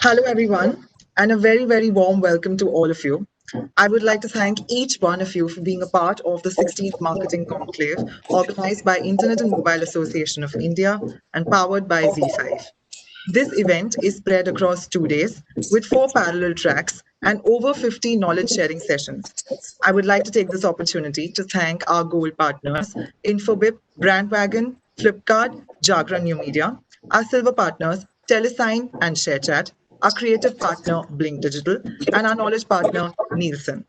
Hello, everyone, and a very, very warm welcome to all of you. I would like to thank each one of you for being a part of the 16th Marketing Conclave organized by Internet and Mobile Association of India and powered by Z5. This event is spread across 2 days with 4 parallel tracks and over 50 knowledge sharing sessions. I would like to take this opportunity to thank our gold partners, Infobip, Brandwagon, Flipkart, Jagra New Media, our silver partners, Telesign and ShareChat, our creative partner, Blink Digital, and our knowledge partner, Nielsen.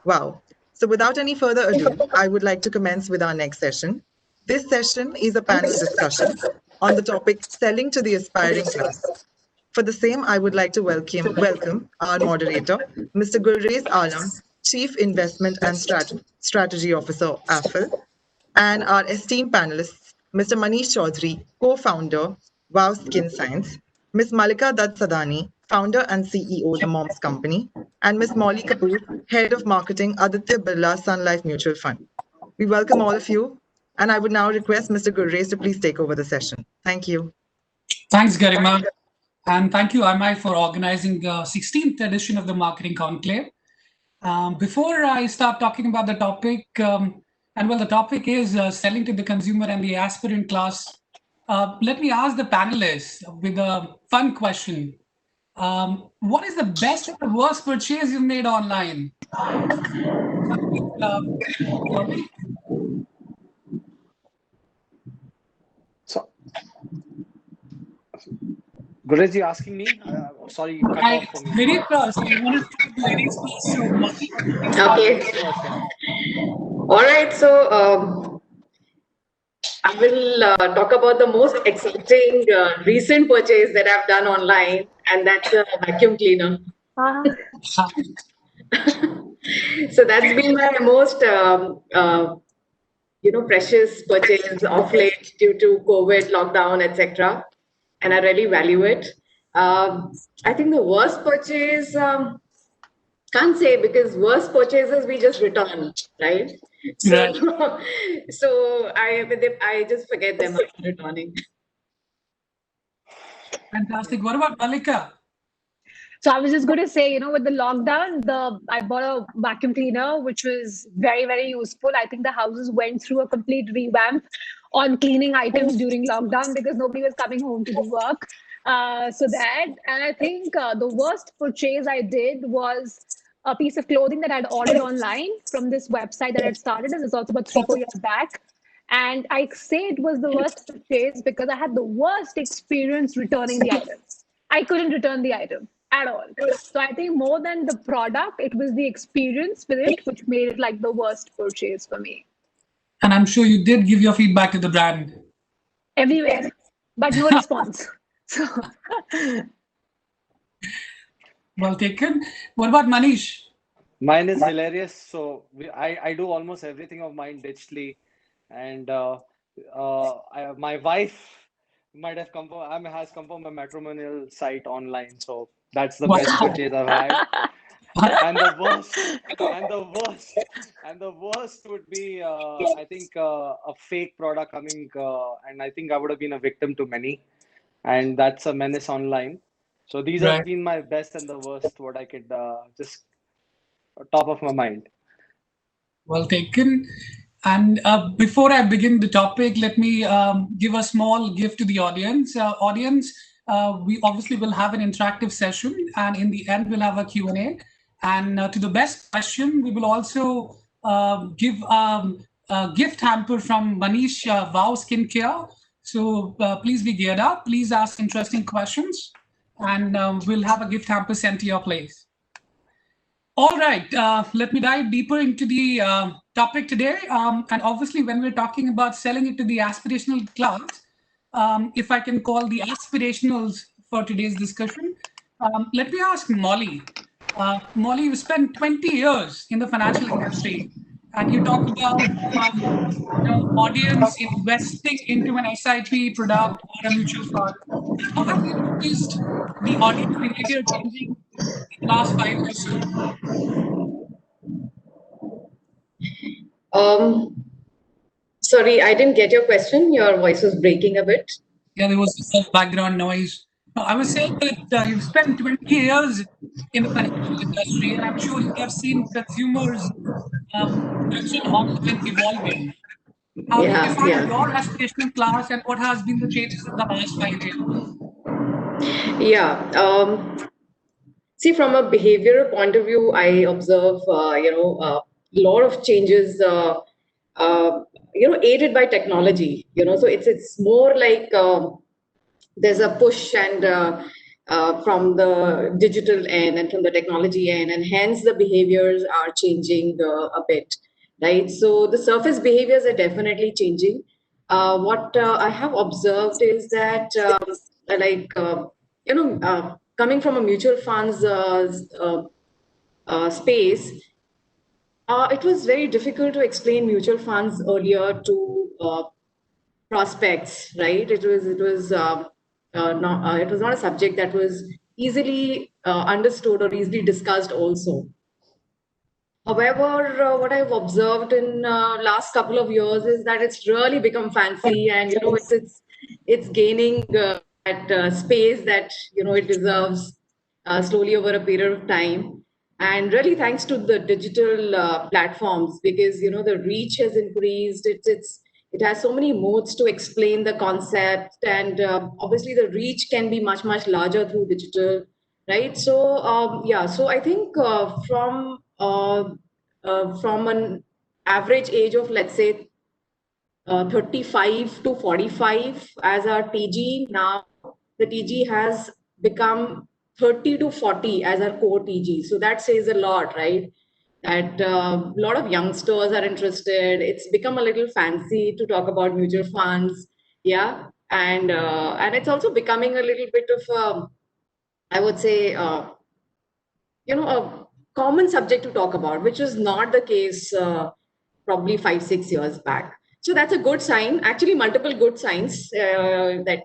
Wow. So without any further ado, I would like to commence with our next session. This session is a panel discussion on the topic Selling to the Aspiring Class. For the same, I would like to welcome our moderator, Mr. Gulrez Alam, Chief Investment and Strategy Officer, AFL, and our esteemed panelists, Mr. Manish Chaudhary, co-founder, Wow Skin Science, Ms. Malika Dutt Sadani, founder and CEO, The Moms Company, and Ms. Molly Kapoor, Head of Marketing, Aditya Birla Sun Life Mutual Fund. We welcome all of you, and I would now request Mr. Gurrez to please take over the session. Thank you. Thanks, Garima. And thank you, IMI, for organizing the 16th edition of the Marketing Conclave. Before I start talking about the topic, the topic is selling to the consumer and the aspirant class. Let me ask the panelists with a fun question. What is the best and the worst purchase you've made online? So, Gurrez, you asking me? Sorry, you cut off for me. Very first, I want to take the ladies first. Okay. All right. So I will talk about the most exciting recent purchase that I've done online, and that's a vacuum cleaner. So that's been my most precious purchase of late due to COVID, lockdown, etc. And I really value it. I think the worst purchase, can't say, because worst purchases we just return, right? So, Right. so I just forget them after returning. Fantastic. What about Malika? So I was just going to say, with the lockdown, I bought a vacuum cleaner, which was very, very useful. I think the houses went through a complete revamp on cleaning items during lockdown because nobody was coming home to do work. And I think the worst purchase I did was a piece of clothing that I'd ordered online from this website that I'd started, and it's also about 3-4 years back. And I say it was the worst purchase because I had the worst experience returning the item. I couldn't return the item at all. So I think more than the product, it was the experience with it which made it like the worst purchase for me. And I'm sure you did give your feedback to the brand. Everywhere, but no response. So well taken. What about Manish? Mine is hilarious. So I do almost everything of mine digitally, and my wife has come from a matrimonial site online. So that's the best purchase I've had. And the worst would be I think a fake product coming, and I think I would have been a victim to many, and that's a menace online. So these have been my best and the worst, what I could just top of my mind. Well taken. And before I begin the topic, let me give a small gift to the audience. We obviously will have an interactive session, and in the end, we'll have a Q&A. And to the best question, we will also give a gift hamper from Manish Wow Skincare. So please be geared up. Please ask interesting questions, and we'll have a gift hamper sent to your place. All right, let me dive deeper into the topic today. And obviously, when we're talking about selling it to the aspirational class, if I can call the aspirationals for today's discussion, let me ask Molly. Molly, you spent 20 years in the financial industry, and you talked about audience investing into an SIP product or a mutual fund. How have you noticed the audience behavior changing in the last 5 years? Sorry, I didn't get your question. Your voice was breaking a bit. Yeah, there was some background noise. I was saying that you've spent 20 years in the financial industry, and I'm sure you have seen consumers' perception online evolving. How do you Yeah, define yeah. your aspirational class, and what has been the changes in the last 5 years? Yeah. See, from a behavioral point of view, I observe, a lot of changes, aided by technology. So it's more like there's a push and from the digital end and from the technology end, and hence the behaviors are changing a bit, right? So the surface behaviors are definitely changing. What I have observed is that, like, coming from a mutual funds space, it was very difficult to explain mutual funds earlier to prospects, right? It was not a subject that was easily understood or easily discussed also. However, what I've observed in last couple of years is that it's really become fancy, and it's gaining that space that it deserves slowly over a period of time. And really, thanks to the digital platforms, because the reach has increased. It has so many modes to explain the concept, and obviously the reach can be much larger through digital, right? So yeah, so I think from an average age of, let's say, 35 to 45 as our TG. Now the TG has become 30 to 40 as our core TG. So that says a lot, right? That a lot of youngsters are interested. It's become a little fancy to talk about mutual funds. Yeah. And it's also becoming a little bit of, I would say, a common subject to talk about, which was not the case probably 5 6 years back. So that's a good sign, actually multiple good signs that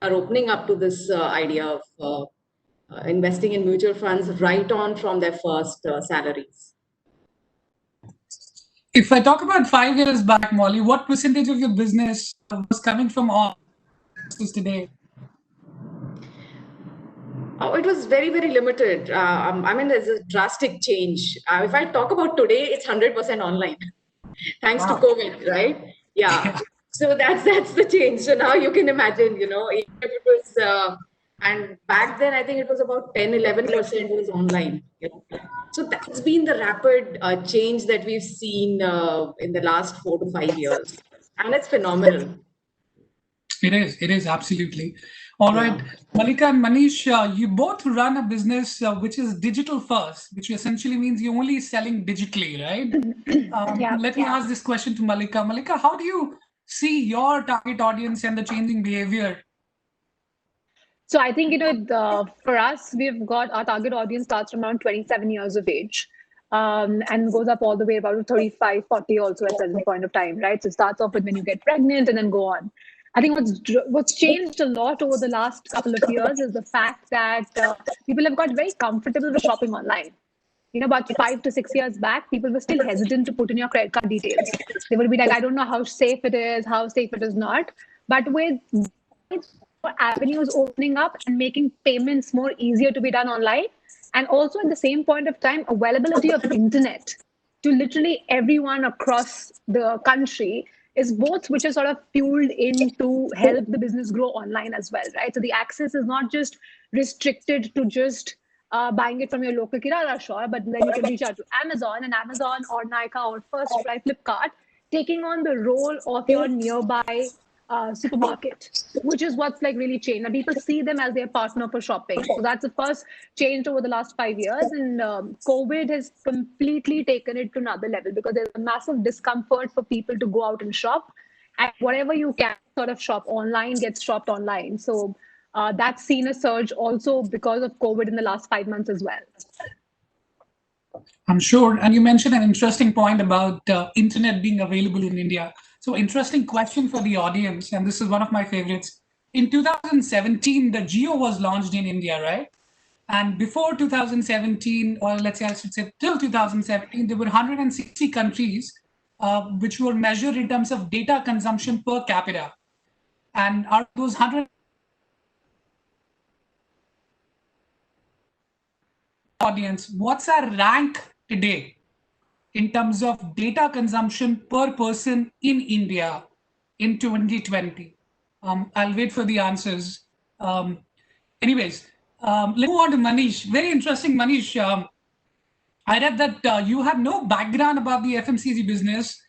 are opening up to this idea of investing in mutual funds right on from their first salaries. If I talk about 5 years back, Molly, what percentage of your business was coming from all today? Oh, it was very limited. I mean, there's a drastic change. If I talk about today, it's 100% online, thanks to Wow. COVID, right? Yeah. Yeah. So that's the change. So now you can imagine, if it was, and back then I think it was about 10 11% was online. So that's been the rapid change that we've seen in the last 4 to 5 years, and it's phenomenal. It is absolutely. All right, Yeah. Malika and Manish, you both run a business which is digital first, which essentially means you're only selling digitally, right? Yeah. Let me ask this question to Malika. Malika, how do you see your target audience and the changing behavior? So I think, for us, we've got our target audience starts from around 27 years of age, and goes up all the way about 35, 40 also at present point of time, right? So it starts off with when you get pregnant and then go on. I think what's changed a lot over the last couple of years is the fact that people have got very comfortable with shopping online. About 5 to 6 years back, people were still hesitant to put in your credit card details. They would be like, I don't know how safe it is, how safe it is not. But with more avenues opening up and making payments more easier to be done online, and also at the same point of time, availability of internet to literally everyone across the country is both which is sort of fueled in to help the business grow online as well, right? So the access is not just restricted to just buying it from your local kirana shop, but then you can reach out to Amazon, and Amazon or Nykaa or First Try Flipkart taking on the role of your nearby supermarket, which is what's like really changed. Now people see them as their partner for shopping. So that's the first change over the last 5 years. And COVID has completely taken it to another level because there's a massive discomfort for people to go out and shop. And whatever you can sort of shop online gets shopped online. So that's seen a surge also because of COVID in the last 5 months as well. I'm sure. And you mentioned an interesting point about internet being available in India. So interesting question for the audience, and this is one of my favorites. In 2017, the Geo was launched in India, right? And before 2017, or let's say I should say till 2017, there were 160 countries which were measured in terms of data consumption per capita. And out of those 100, audience, what's our rank today in terms of data consumption per person in India in 2020? I'll wait for the answers. Anyways, let's move on to Manish. Very interesting, Manish. I read that you have no background about the FMCG business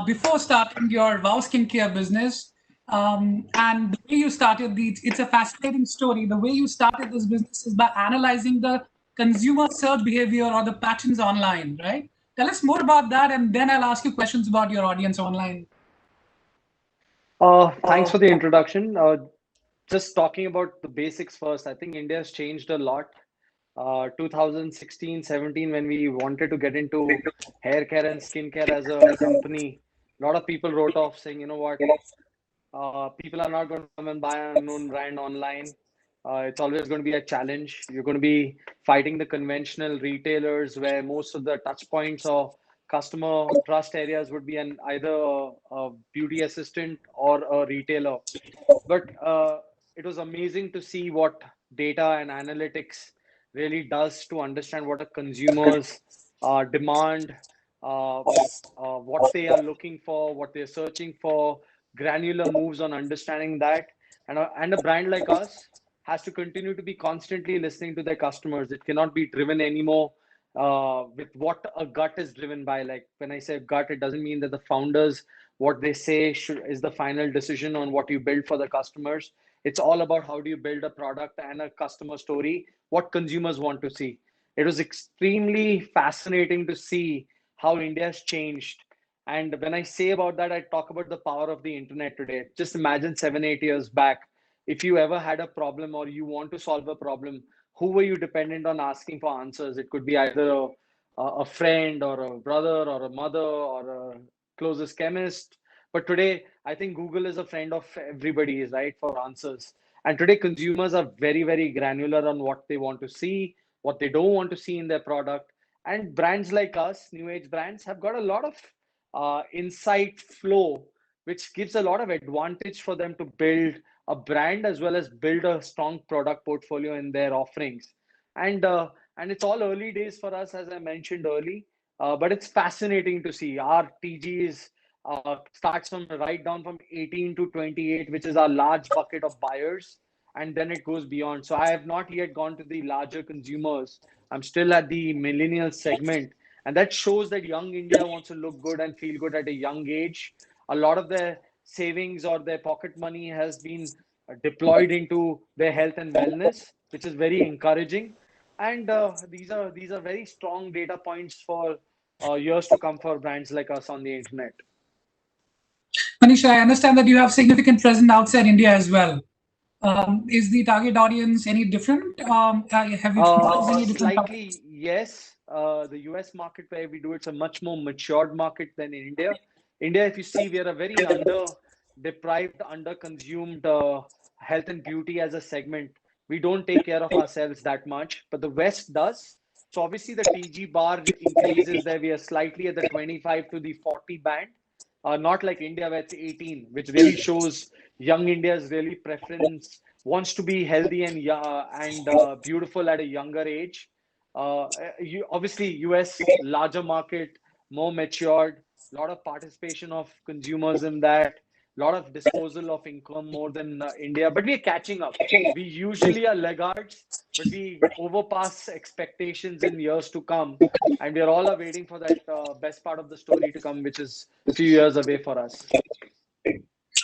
before starting your Wow Skincare business. And the way you started it's a fascinating story. The way you started this business is by analyzing the consumer search behavior or the patterns online, right? Tell us more about that, and then I'll ask you questions about your audience online. Thanks for the introduction. Just talking about the basics first, I think India has changed a lot. 2016, 17, when we wanted to get into hair care and skincare as a company, a lot of people wrote off saying, you know what, people are not going to come and buy an unknown brand online. It's always going to be a challenge. You're going to be fighting the conventional retailers where most of the touch points or customer trust areas would be either a beauty assistant or a retailer. But it was amazing to see what data and analytics really does to understand what a consumer's demand, what they are looking for, what they're searching for, granular moves on understanding that. And a brand like us has to continue to be constantly listening to their customers. It cannot be driven anymore with what a gut is driven by. Like when I say gut, it doesn't mean that the founders, what they say is the final decision on what you build for the customers. It's all about how do you build a product and a customer story, what consumers want to see. It was extremely fascinating to see how India has changed. And when I say about that, I talk about the power of the internet today. Just imagine 7, 8 years back, if you ever had a problem or you want to solve a problem, who were you dependent on asking for answers? It could be either a friend or a brother or a mother or a closest chemist. But today, I think Google is a friend of everybody, right, for answers. And today, consumers are very, very granular on what they want to see, what they don't want to see in their product. And brands like us, new age brands, have got a lot of insight flow, which gives a lot of advantage for them to build a brand as well as build a strong product portfolio in their offerings. And it's all early days for us, as I mentioned early. But it's fascinating to see our TGs starts from right down from 18 to 28, which is our large bucket of buyers, and then it goes beyond. So I have not yet gone to the larger consumers. I'm still at the millennial segment, and that shows that young India wants to look good and feel good at a young age. A lot of their savings or their pocket money has been deployed into their health and wellness, which is very encouraging. And these are very strong data points for years to come for brands like us on the internet. Manisha, I understand that you have significant presence outside India as well. Is the target audience any different? Have you noticed any different? Slightly, yes. The US market where we do it's a much more matured market than in India. India, if you see, we are a very deprived, under consumed health and beauty as a segment. We don't take care of ourselves that much, but the West does. So obviously the TG bar increases there. We are slightly at the 25 to the 40 band. Not like India where it's 18, which really shows young India's really preference, wants to be healthy and beautiful at a younger age. Obviously, US larger market, more matured, a lot of participation of consumers in that, a lot of disposal of income more than India, but we're catching up. We usually are laggards, but we overpass expectations in years to come, and we are all waiting for that best part of the story to come, which is a few years away for us.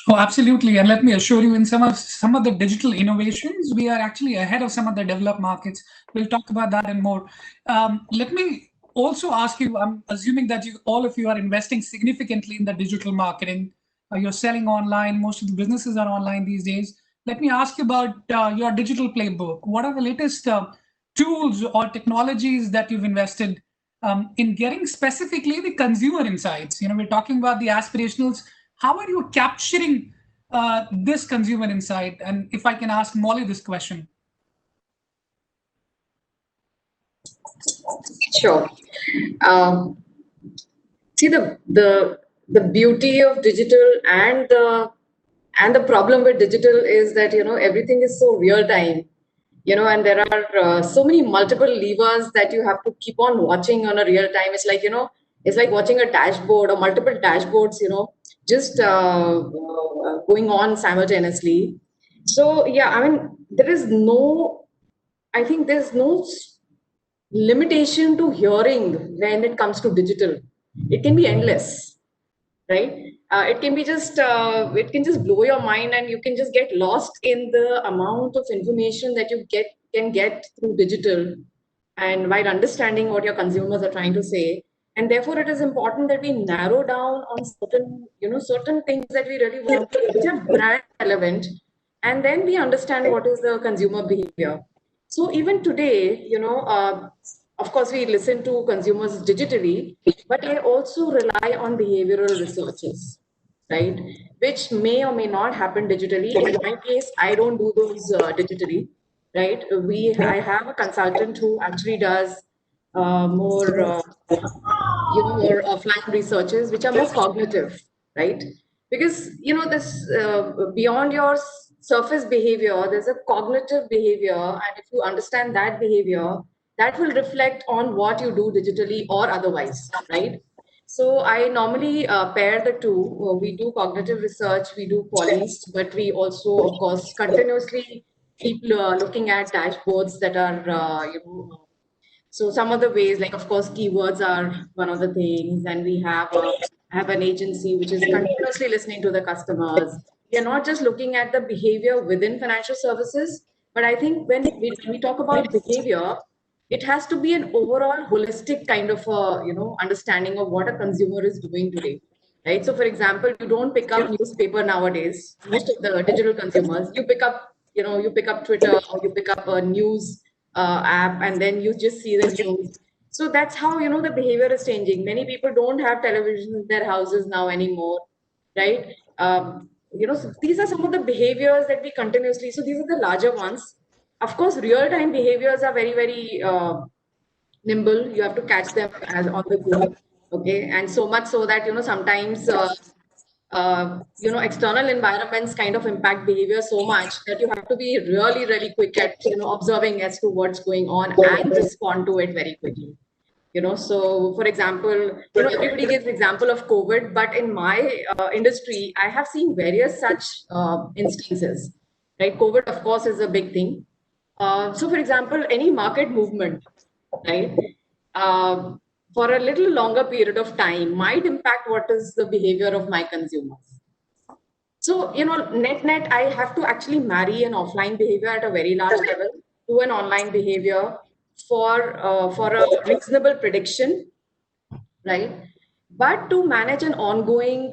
Oh, absolutely. And let me assure you, in some of the digital innovations, we are actually ahead of some of the developed markets. We'll talk about that and more. Let me also ask you, I'm assuming that all of you are investing significantly in the digital marketing. You're selling online. Most of the businesses are online these days. Let me ask you about your digital playbook. What are the latest tools or technologies that you've invested in getting specifically the consumer insights? We're talking about the aspirationals. How are you capturing this consumer insight? And if I can ask Molly this question. Sure. See, the beauty of digital and the problem with digital is that everything is so real time. and there are so many multiple levers that you have to keep on watching on a real time. It's like, it's like watching a dashboard or multiple dashboards, just going on simultaneously. So, yeah, I mean, I think there's no limitation to hearing when it comes to digital. It can be endless, right? It can just blow your mind, and you can just get lost in the amount of information that you can get through digital, and while understanding what your consumers are trying to say. And therefore, it is important that we narrow down on certain things that we really want, which are brand relevant, and then we understand what is the consumer behavior. So even today, of course, we listen to consumers digitally, but I also rely on behavioral researches, right? Which may or may not happen digitally. In my case, I don't do those digitally, right? I have a consultant who actually does more, more offline researches, which are more cognitive, right? Because this beyond your surface behavior, there's a cognitive behavior, and if you understand that behavior, that will reflect on what you do digitally or otherwise, right? So I normally pair the two. We do cognitive research, we do polys, but we also, of course, continuously keep looking at dashboards that are, so some of the ways, like of course, keywords are one of the things, and have an agency which is continuously listening to the customers. We are not just looking at the behavior within financial services, but I think when we talk about behavior, it has to be an overall holistic kind of understanding of what a consumer is doing today, right? So, for example, you don't pick up newspaper nowadays. Most of the digital consumers, you pick up Twitter, or you pick up a news app, and then you just see the news. So that's how the behavior is changing. Many people don't have television in their houses now anymore, right? So these are some of the behaviors that we continuously. So these are the larger ones. Of course, real time behaviors are very, very nimble. You have to catch them as on the go. Okay, and so much so that sometimes external environments kind of impact behavior so much that you have to be really, really quick at observing as to what's going on and respond to it very quickly. So for example, everybody gives example of COVID, but in my industry, I have seen various such instances, right? COVID, of course, is a big thing. So for example, any market movement, right? For a little longer period of time might impact what is the behavior of my consumers. So, net, I have to actually marry an offline behavior at a very large level to an online behavior for a reasonable prediction, right? But to manage an ongoing,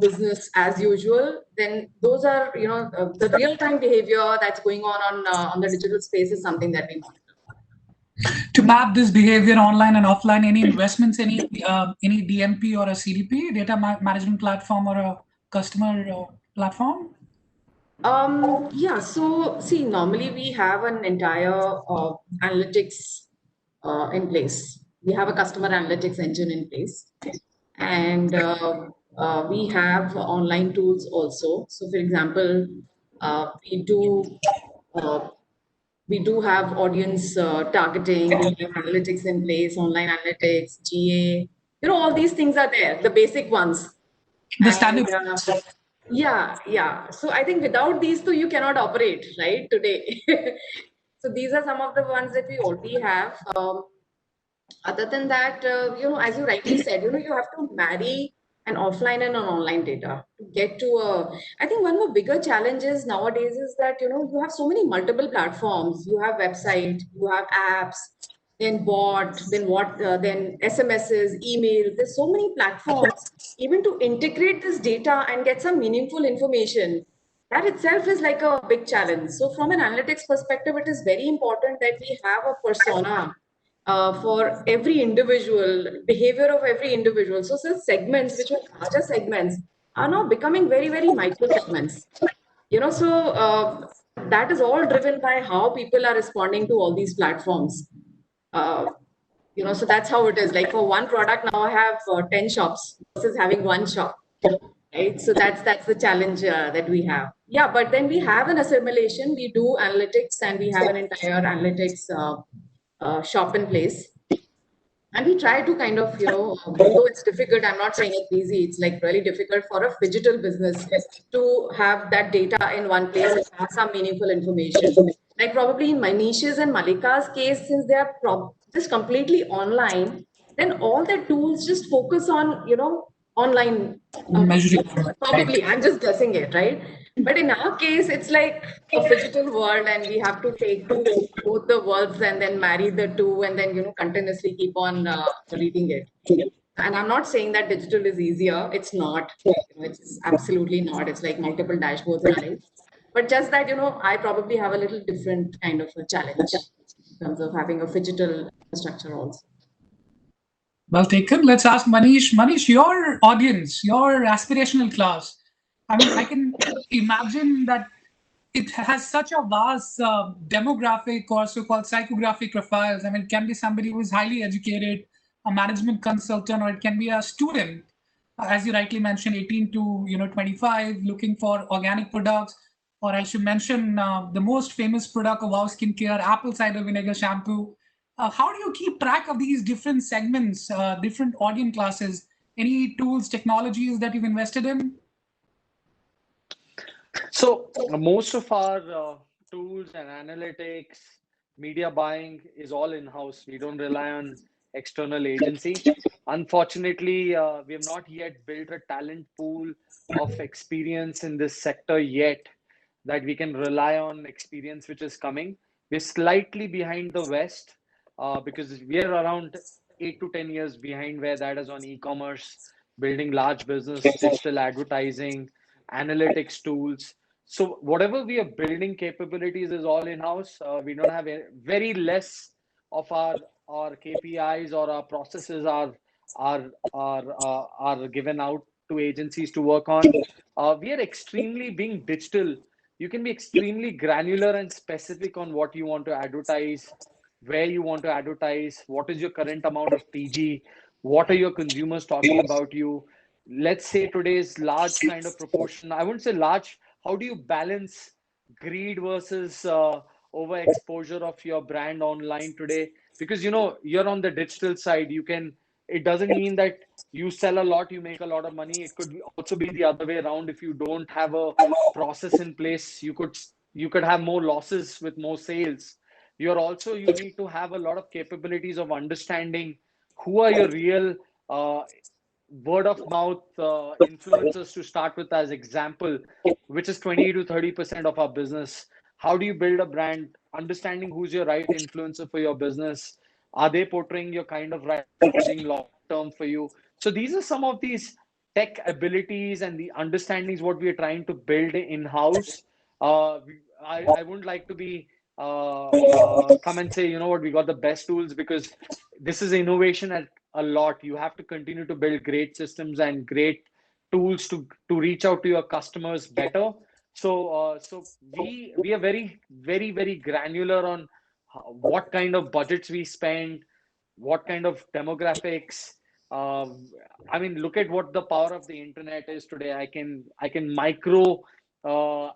business as usual, then those are, the real time behavior that's going on the digital space is something that we monitor. To map this behavior online and offline, any investments, any DMP or a CDP, data management platform, or a customer platform? Yeah, so see, normally we have an entire analytics in place. We have a customer analytics engine in place, and we have online tools also. So, for example, uh, we do uh, we do have audience targeting, we have analytics in place, online analytics, GA. All these things are there, the basic ones. The And standard. yeah. So I think without these two, you cannot operate, right, today. So these are some of the ones that we already have. Other than that, as you rightly said, you have to marry an offline and an online data to get to a. I think one of the bigger challenges nowadays is that you have so many multiple platforms. You have website, you have apps, then bot, then SMSs, email. There's so many platforms. Even to integrate this data and get some meaningful information, that itself is like a big challenge. So from an analytics perspective, it is very important that we have a persona for every individual, behavior of every individual. So such segments, which were larger segments, are now becoming very, very micro segments. So that is all driven by how people are responding to all these platforms. Uh, so that's how it is. Like for one product, now I have 10 shops versus having one shop. right? So that's the challenge that we have. Yeah, but then we have an assimilation. We do analytics, and we have an entire analytics shop in place. And we try to kind of, though it's difficult, I'm not saying it's easy, it's like really difficult for a digital business to have that data in one place and have some meaningful information. Like probably in Manish's and Malika's case, since they are just completely online, then all their tools just focus on, online. Measuring. Probably, I'm just guessing it, right? But in our case, it's like a phygital world, and we have to take both the worlds and then marry the two, and then continuously keep on reading it. And I'm not saying that digital is easier. It's not. It's absolutely not. It's like multiple dashboards running. But just that I probably have a little different kind of a challenge in terms of having a phygital structure also. Well taken. Let's ask Manish. Manish, your audience, your aspirational class. I mean, I can imagine that it has such a vast demographic or so-called psychographic profiles. I mean, it can be somebody who is highly educated, a management consultant, or it can be a student, as you rightly mentioned, 18 to 25, looking for organic products. Or I should mention the most famous product of our skincare, apple cider vinegar shampoo. How do you keep track of these different segments, different audience classes? Any tools, technologies that you've invested in? So most of our tools and analytics, media buying is all in-house. We don't rely on external agency. Unfortunately, we have not yet built a talent pool of experience in this sector yet that we can rely on experience which is coming. We're slightly behind the West because we are around 8 to 10 years behind where that is on e-commerce, building large business, digital advertising, analytics tools. So whatever we are building capabilities is all in-house. We don't have very less of our KPIs or our processes are given out to agencies to work on. We are extremely being digital. You can be extremely granular and specific on what you want to advertise, where you want to advertise, what is your current amount of TG, what are your consumers talking about you. Let's say today's large kind of proportion, I wouldn't say large, how do you balance greed versus overexposure of your brand online today? Because you're on the digital side, it doesn't mean that you sell a lot, you make a lot of money. It could also be the other way around. If you don't have a process in place, you could have more losses with more sales. You need to have a lot of capabilities of understanding who are your real word of mouth influencers to start with as example, which is 20 to 30% of our business. How do you build a brand? Understanding who's your right influencer for your business. Are they portraying your kind of right messaging long term for you? So these are some of these tech abilities and the understandings what we are trying to build in-house. I wouldn't like to be come and say, you know what, we got the best tools, because this is innovation at a lot. You have to continue to build great systems and great tools to reach out to your customers better. So we are very, very, very granular on what kind of budgets we spend, what kind of demographics. I mean, look at what the power of the internet is today. I can micro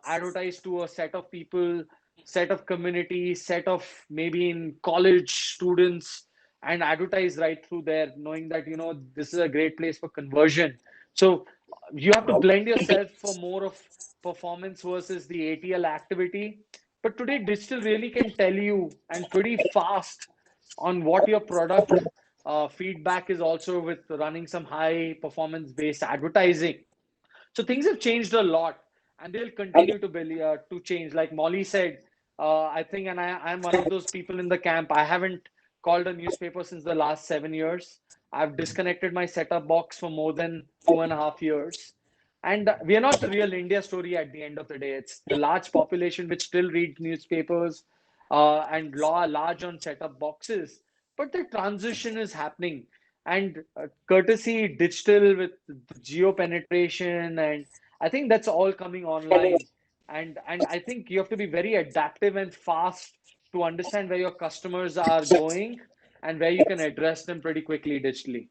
advertise to a set of people, set of community, set of maybe in college students, and advertise right through there, knowing that this is a great place for conversion. So you have to blend yourself for more of performance versus the ATL activity. But today digital really can tell you, and pretty fast, on what your product feedback is, also with running some high performance based advertising. So things have changed a lot, and they'll continue to change. Like Molly said, I think, and I'm one of those people in the camp. I haven't called a newspaper since the last 7 years. I've disconnected my setup box for more than 2.5 years. And we are not the real India story at the end of the day. It's the large population which still reads newspapers and large on setup boxes. But the transition is happening. And courtesy digital with geo penetration, and I think that's all coming online. And I think you have to be very adaptive and fast to understand where your customers are going and where you can address them pretty quickly digitally.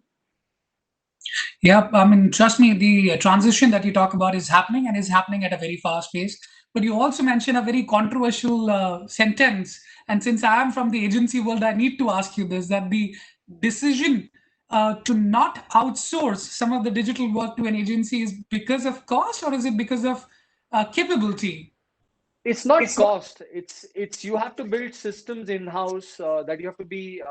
Yeah, I mean, trust me, the transition that you talk about is happening and is happening at a very fast pace. But you also mentioned a very controversial sentence. And since I am from the agency world, I need to ask you this, that the decision to not outsource some of the digital work to an agency is because of cost, or is it because of capability? It's not cost. It's you have to build systems in house that you have to be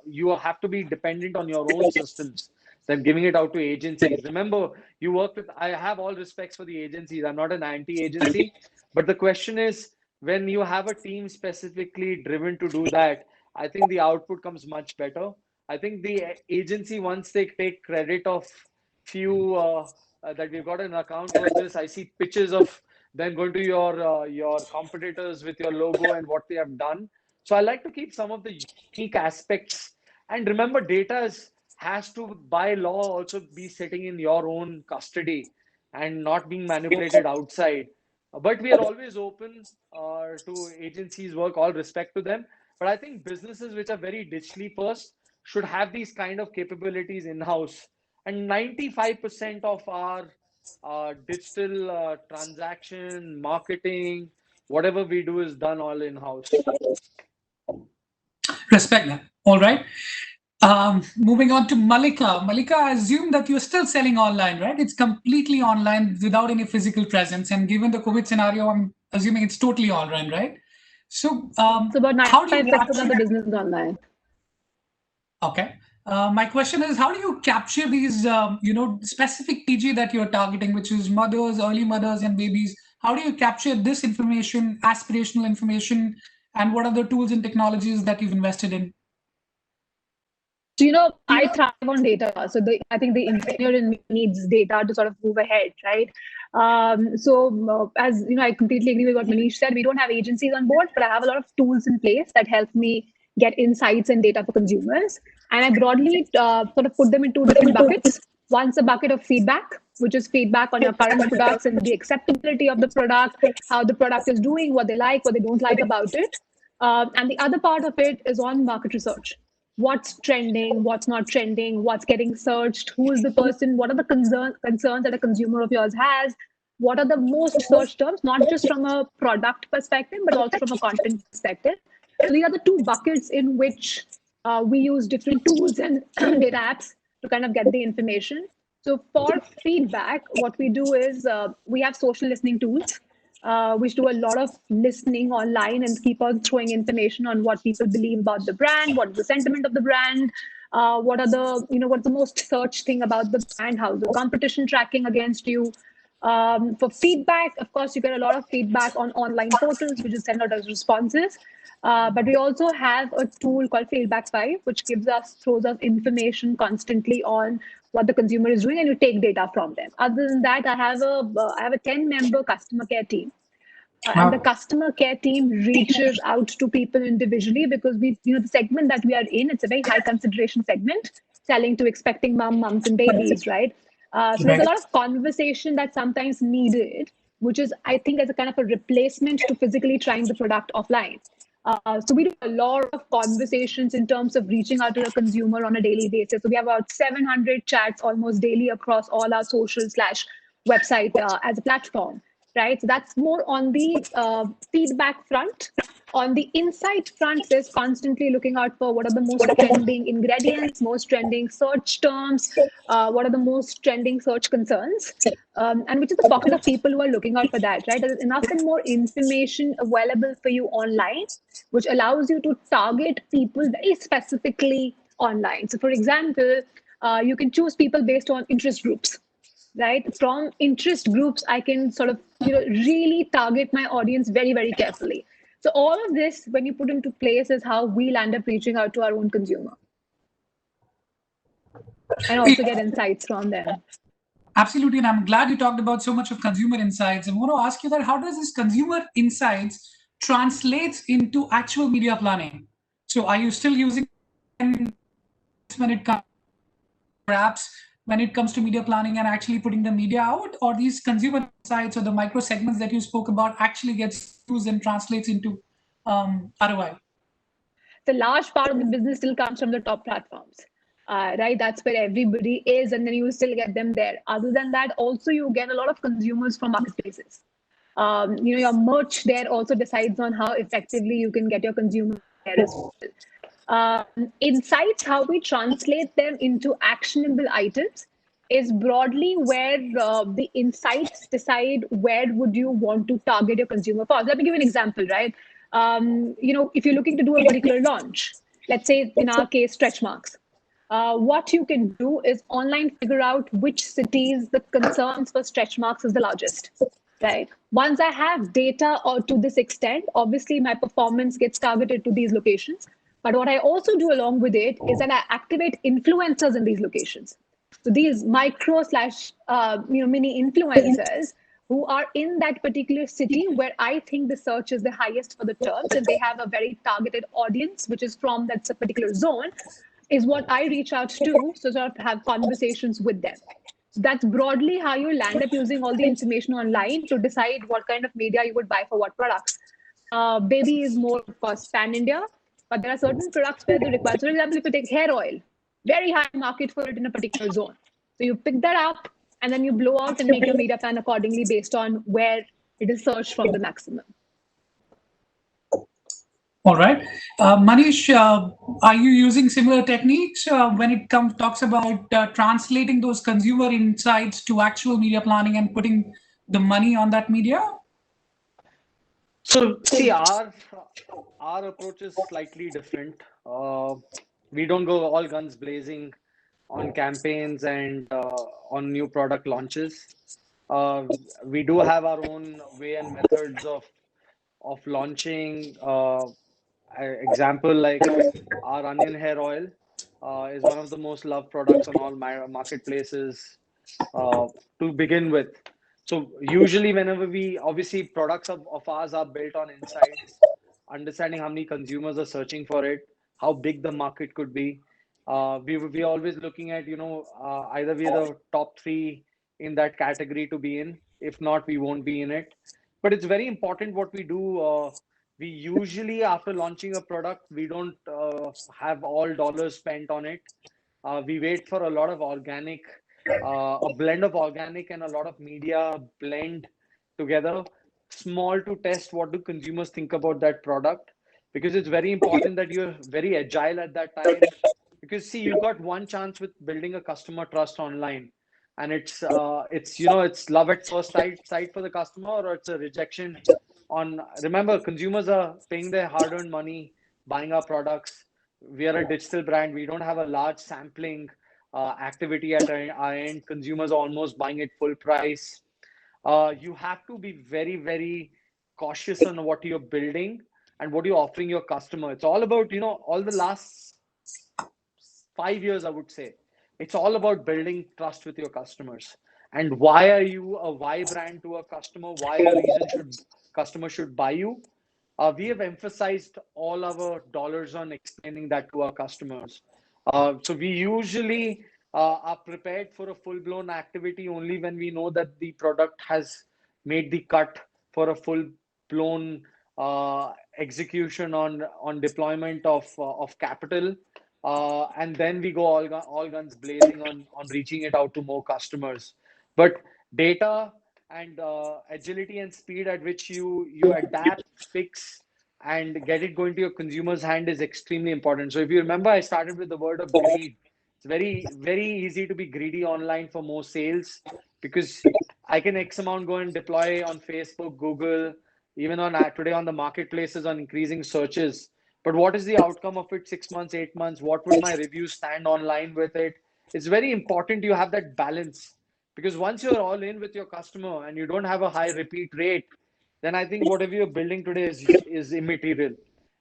you have to be dependent on your own systems than giving it out to agencies. Remember, you work with. I have all respects for the agencies. I'm not an anti-agency, but the question is when you have a team specifically driven to do that, I think the output comes much better. I think the agency, once they take credit of few that we've got an account for this, I see pictures of then going to your competitors with your logo and what they have done. So I like to keep some of the unique aspects. And remember, data has to, by law, also be sitting in your own custody and not being manipulated outside. But we are always open to agencies' work, all respect to them. But I think businesses which are very digitally first should have these kind of capabilities in-house. And 95% of our digital transaction, marketing, whatever we do is done all in-house. Respect that. All right. Moving on to Malika. Malika, I assume that you're still selling online, right? It's completely online without any physical presence. And given the COVID scenario, I'm assuming it's totally online, right? So, So about how do you 95% of capture? the business is online. Okay. My question is, how do you capture these, specific TG that you're targeting, which is mothers, early mothers, and babies? How do you capture this information, aspirational information, and what are the tools and technologies that you've invested in? So, I thrive on data. So I think the engineer in me needs data to sort of move ahead, right? As I completely agree with what Manish said. We don't have agencies on board, but I have a lot of tools in place that help me get insights and data for consumers. And I broadly sort of put them in two different buckets. One's a bucket of feedback, which is feedback on your current products and the acceptability of the product, how the product is doing, what they like, what they don't like about it. And the other part of it is on market research. What's trending, what's not trending, what's getting searched, who is the person, what are the concerns that a consumer of yours has, what are the most searched terms, not just from a product perspective, but also from a content perspective. So these are the two buckets in which we use different tools and data apps to kind of get the information. So for feedback, what we do is we have social listening tools, which do a lot of listening online and keep on throwing information on what people believe about the brand, what is the sentiment of the brand, what are the, what's the most searched thing about the brand, how's the competition tracking against you. For feedback, of course, you get a lot of feedback on online portals, which is sent out as responses. But we also have a tool called Feedback 5, which throws us information constantly on what the consumer is doing, and you take data from them. Other than that, I have a 10-member customer care team. And the customer care team reaches out to people individually because the segment that we are in, it's a very high consideration segment, selling to expecting moms and babies, right? So there's a lot of conversation that's sometimes needed, which is, I think, as a kind of a replacement to physically trying the product offline. So we do a lot of conversations in terms of reaching out to the consumer on a daily basis. So we have about 700 chats almost daily across all our social/website as a platform, right? So that's more on the feedback front. On the insight front, there's constantly looking out for what are the most trending ingredients, most trending search terms, what are the most trending search concerns, and which is the pocket of people who are looking out for that, right? There's enough and more information available for you online, which allows you to target people very specifically online. So, for example, you can choose people based on interest groups, right? From interest groups, I can sort of really target my audience very, very carefully. So all of this, when you put into place, is how we'll end up reaching out to our own consumer and also get insights from them. Absolutely, and I'm glad you talked about so much of consumer insights. I want to ask you that how does this consumer insights translates into actual media planning? So are you still using when it comes to apps, when it comes to media planning and actually putting the media out, or these consumer insights or the micro segments that you spoke about actually gets used and translates into ROI? The large part of the business still comes from the top platforms. Right, that's where everybody is, and then you still get them there. Other than that, also you get a lot of consumers from marketplaces. Your merch there also decides on how effectively you can get your consumers there as well. Insights, how we translate them into actionable items, is broadly where the insights decide where would you want to target your consumer for. Let me give you an example, right? If you're looking to do a particular launch, let's say in our case, stretch marks. What you can do is online figure out which cities the concerns for stretch marks is the largest, right? Once I have data or to this extent, obviously my performance gets targeted to these locations. But what I also do along with it is that I activate influencers in these locations. So these micro slash mini influencers who are in that particular city where I think the search is the highest for the terms, and they have a very targeted audience which is from that particular zone, is what I reach out to, so sort of have conversations with them. That's broadly how you land up using all the information online to decide what kind of media you would buy for what products. Baby is more, of course, pan India, but there are certain products where the requirements, for example, if you take hair oil, very high market for it in a particular zone. So you pick that up and then you blow out and make your media plan accordingly based on where it is searched from the maximum. All right. Manish, are you using similar techniques when it talks about translating those consumer insights to actual media planning and putting the money on that media? So see, our approach is slightly different. We don't go all guns blazing on campaigns and on new product launches. Uh, we do have our own way and methods of launching. Example like our onion hair oil is one of the most loved products on all my marketplaces to begin with. So usually whenever we obviously products of ours are built on insights, understanding how many consumers are searching for it, how big the market could be. We are always looking at, either we're the top three in that category to be in. If not, we won't be in it. But it's very important what we do. We usually, after launching a product, we don't have all dollars spent on it. We wait for a lot of organic, a blend of organic and a lot of media blend together, small to test what do consumers think about that product, because it's very important that you're very agile at that time. Because see, you got one chance with building a customer trust online, and it's love at first sight for the customer, or it's a rejection on. Remember, consumers are paying their hard-earned money buying our products. We are a digital brand. We don't have a large sampling activity at our end. Consumers are almost buying it full price. You have to be very, very cautious on what you're building and what you're offering your customer. It's all about, all the last 5 years, I would say, it's all about building trust with your customers. And why are you a why brand to a customer? Why a reason should customer should buy you? We have emphasized all our dollars on explaining that to our customers. So we usually are prepared for a full-blown activity only when we know that the product has made the cut for a full-blown execution on deployment of capital. And then we go all guns blazing on reaching it out to more customers. But data and agility and speed at which you adapt, fix, and get it going to your consumer's hand is extremely important. So if you remember, I started with the word of greed. It's very, very easy to be greedy online for more sales, because I can X amount go and deploy on Facebook, Google, even on today on the marketplaces on increasing searches. But what is the outcome of it 6 months, 8 months? What would my reviews stand online with it? It's very important you have that balance, because once you're all in with your customer and you don't have a high repeat rate, then I think whatever you're building today is immaterial,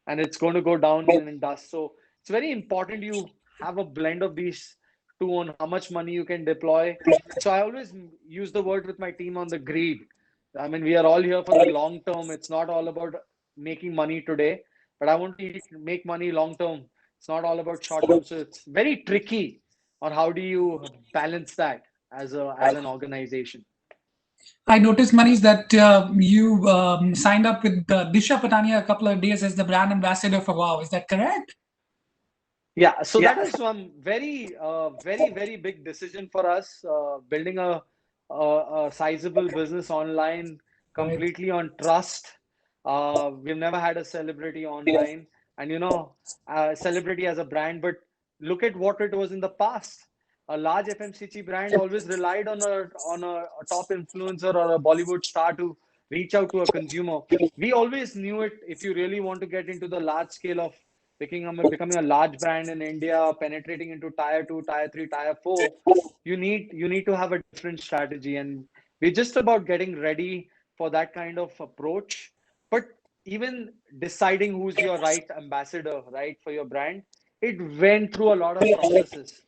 and it's going to go down in dust. So it's very important you have a blend of these two on how much money you can deploy. So I always use the word with my team on the greed. I mean, we are all here for the long term. It's not all about making money today, but I want to make money long term. It's not all about short term. So it's very tricky on how do you balance that as an organization. I noticed, Manish, that you signed up with Disha Patania a couple of days as the brand ambassador for WOW. Is that correct? Yeah, so that is one very big decision for us, building a sizable business online Right. completely on trust. We've never had a celebrity online, and celebrity as a brand, but look at what it was in the past. A large FMCG brand always relied on a top influencer or a Bollywood star to reach out to a consumer. We always knew it. If you really want to get into the large scale of becoming a large brand in India, penetrating into tier 2, tier 3, tier 4, you need to have a different strategy. And we're just about getting ready for that kind of approach. But even deciding who's your right ambassador, right, for your brand, it went through a lot of processes.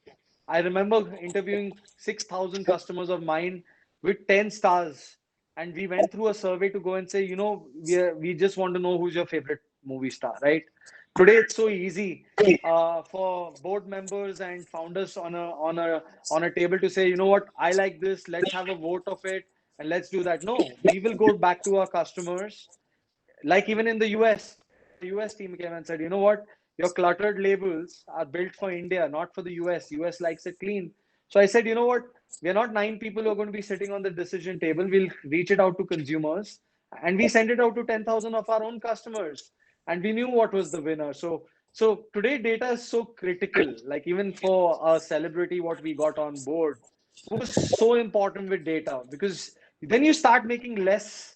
I remember interviewing 6,000 customers of mine with 10 stars. And we went through a survey to go and say, we just want to know who's your favorite movie star, right? Today it's so easy for board members and founders on a table to say, you know what, I like this. Let's have a vote of it, and let's do that. No, we will go back to our customers. Like even in the US, US team came and said, you know what, your cluttered labels are built for India, not for the US. US likes it clean. So I said, you know what, we're not 9 people who are going to be sitting on the decision table. We'll reach it out to consumers, and we sent it out to 10,000 of our own customers, and we knew what was the winner. So today data is so critical. Like even for a celebrity, what we got on board was so important with data, because then you start making less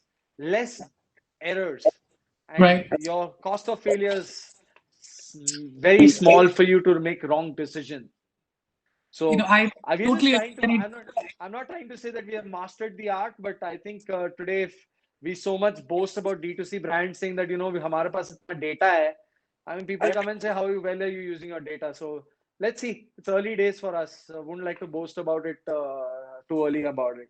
errors, and Right. your cost of failure is very small for you to make wrong decision. So I we're just totally trying to. agree. I'm not trying to say that we have mastered the art, but I think today, if we so much boast about D2C brands saying that हमारे पास इतना data है, I mean people come and say how well are you using your data. So let's see. It's early days for us. Wouldn't like to boast about it too early about it.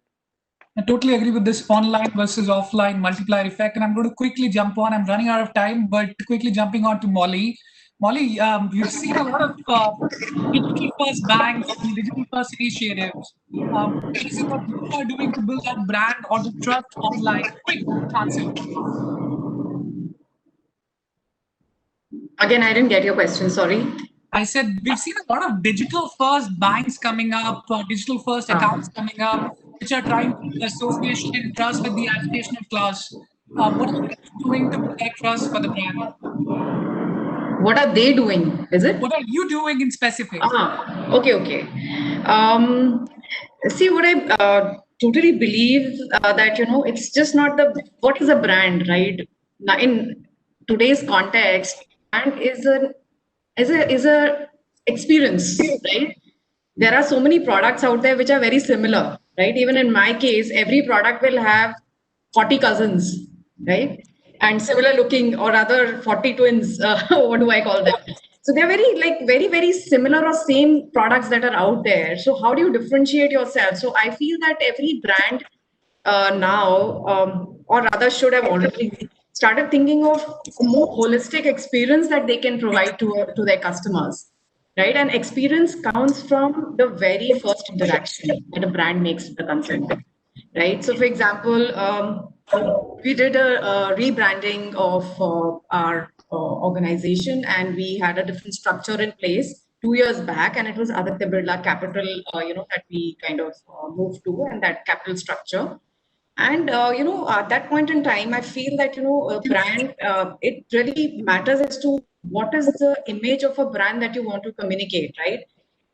I totally agree with this online versus offline multiplier effect. And I'm going to quickly jump on. I'm running out of time, but quickly jumping on to Molly. Molly, we've seen a lot of digital first banks and digital first initiatives. What is it that you are doing to build that brand or to trust online? Quick answer. Again, I didn't get your question. Sorry. I said we've seen a lot of digital first banks coming up, digital first accounts coming up, which are trying to build association and trust with the aspirational class. What are you doing to build that trust for the brand? What are they doing? Is it? What are you doing in specific? Okay. See, what I totally believe that it's just not the what is a brand, right? Now, in today's context, brand is a experience, right? There are so many products out there which are very similar, right? Even in my case, every product will have 40 cousins, right? And similar looking, or rather 40 twins. What do I call them? So they're very similar or same products that are out there. So how do you differentiate yourself? So I feel that every brand now, or rather should have already started thinking of a more holistic experience that they can provide to their customers, right? And experience counts from the very first interaction that a brand makes with the consumer, right? So, for example, we did a rebranding of our organization, and we had a different structure in place 2 years back, and it was Aditya Birla Capital, that we kind of moved to, and that capital structure. And at that point in time, I feel that a brand, it really matters as to what is the image of a brand that you want to communicate, right?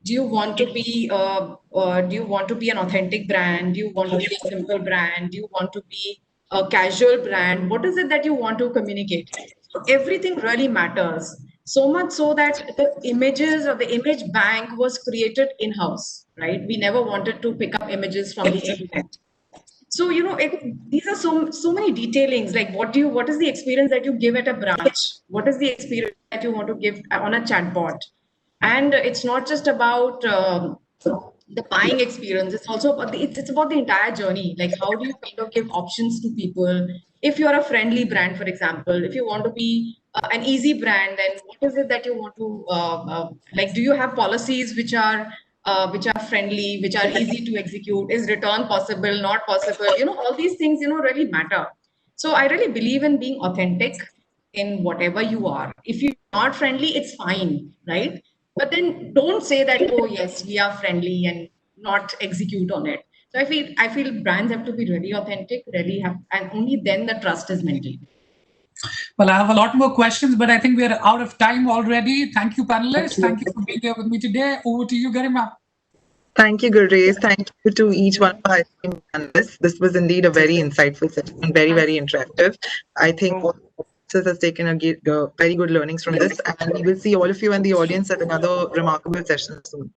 Do you want to be an authentic brand? Do you want to be a simple brand? Do you want to be a casual brand? What is it that you want to communicate? So everything really matters. So much so that the images or the image bank was created in-house, right? We never wanted to pick up images from the internet. So these are so many detailings. Like what is the experience that you give at a branch? What is the experience that you want to give on a chatbot? And it's not just about the buying experience. It's also about it's about the entire journey. Like how do you kind of give options to people? If you're a friendly brand, for example, if you want to be an easy brand, then what is it that you want to like? Do you have policies which are friendly, which are easy to execute? Is return possible, not possible? All these things, really matter. So I really believe in being authentic in whatever you are. If you're not friendly, it's fine, right? but then don't say that, oh yes, we are friendly, and not execute on it. So I feel brands have to be really authentic, really have, and only then the trust is maintained. Well, I have a lot more questions, but I think we are out of time already. Thank you, panelists. Thank you for being here with me today. Over to you, Garima. Thank you, Gurresh. Thank you to each one of our esteemed panelists. This was indeed a very insightful session and very, very interactive. I think all of us has taken very good learnings from this, and we will see all of you and the audience at another remarkable session soon.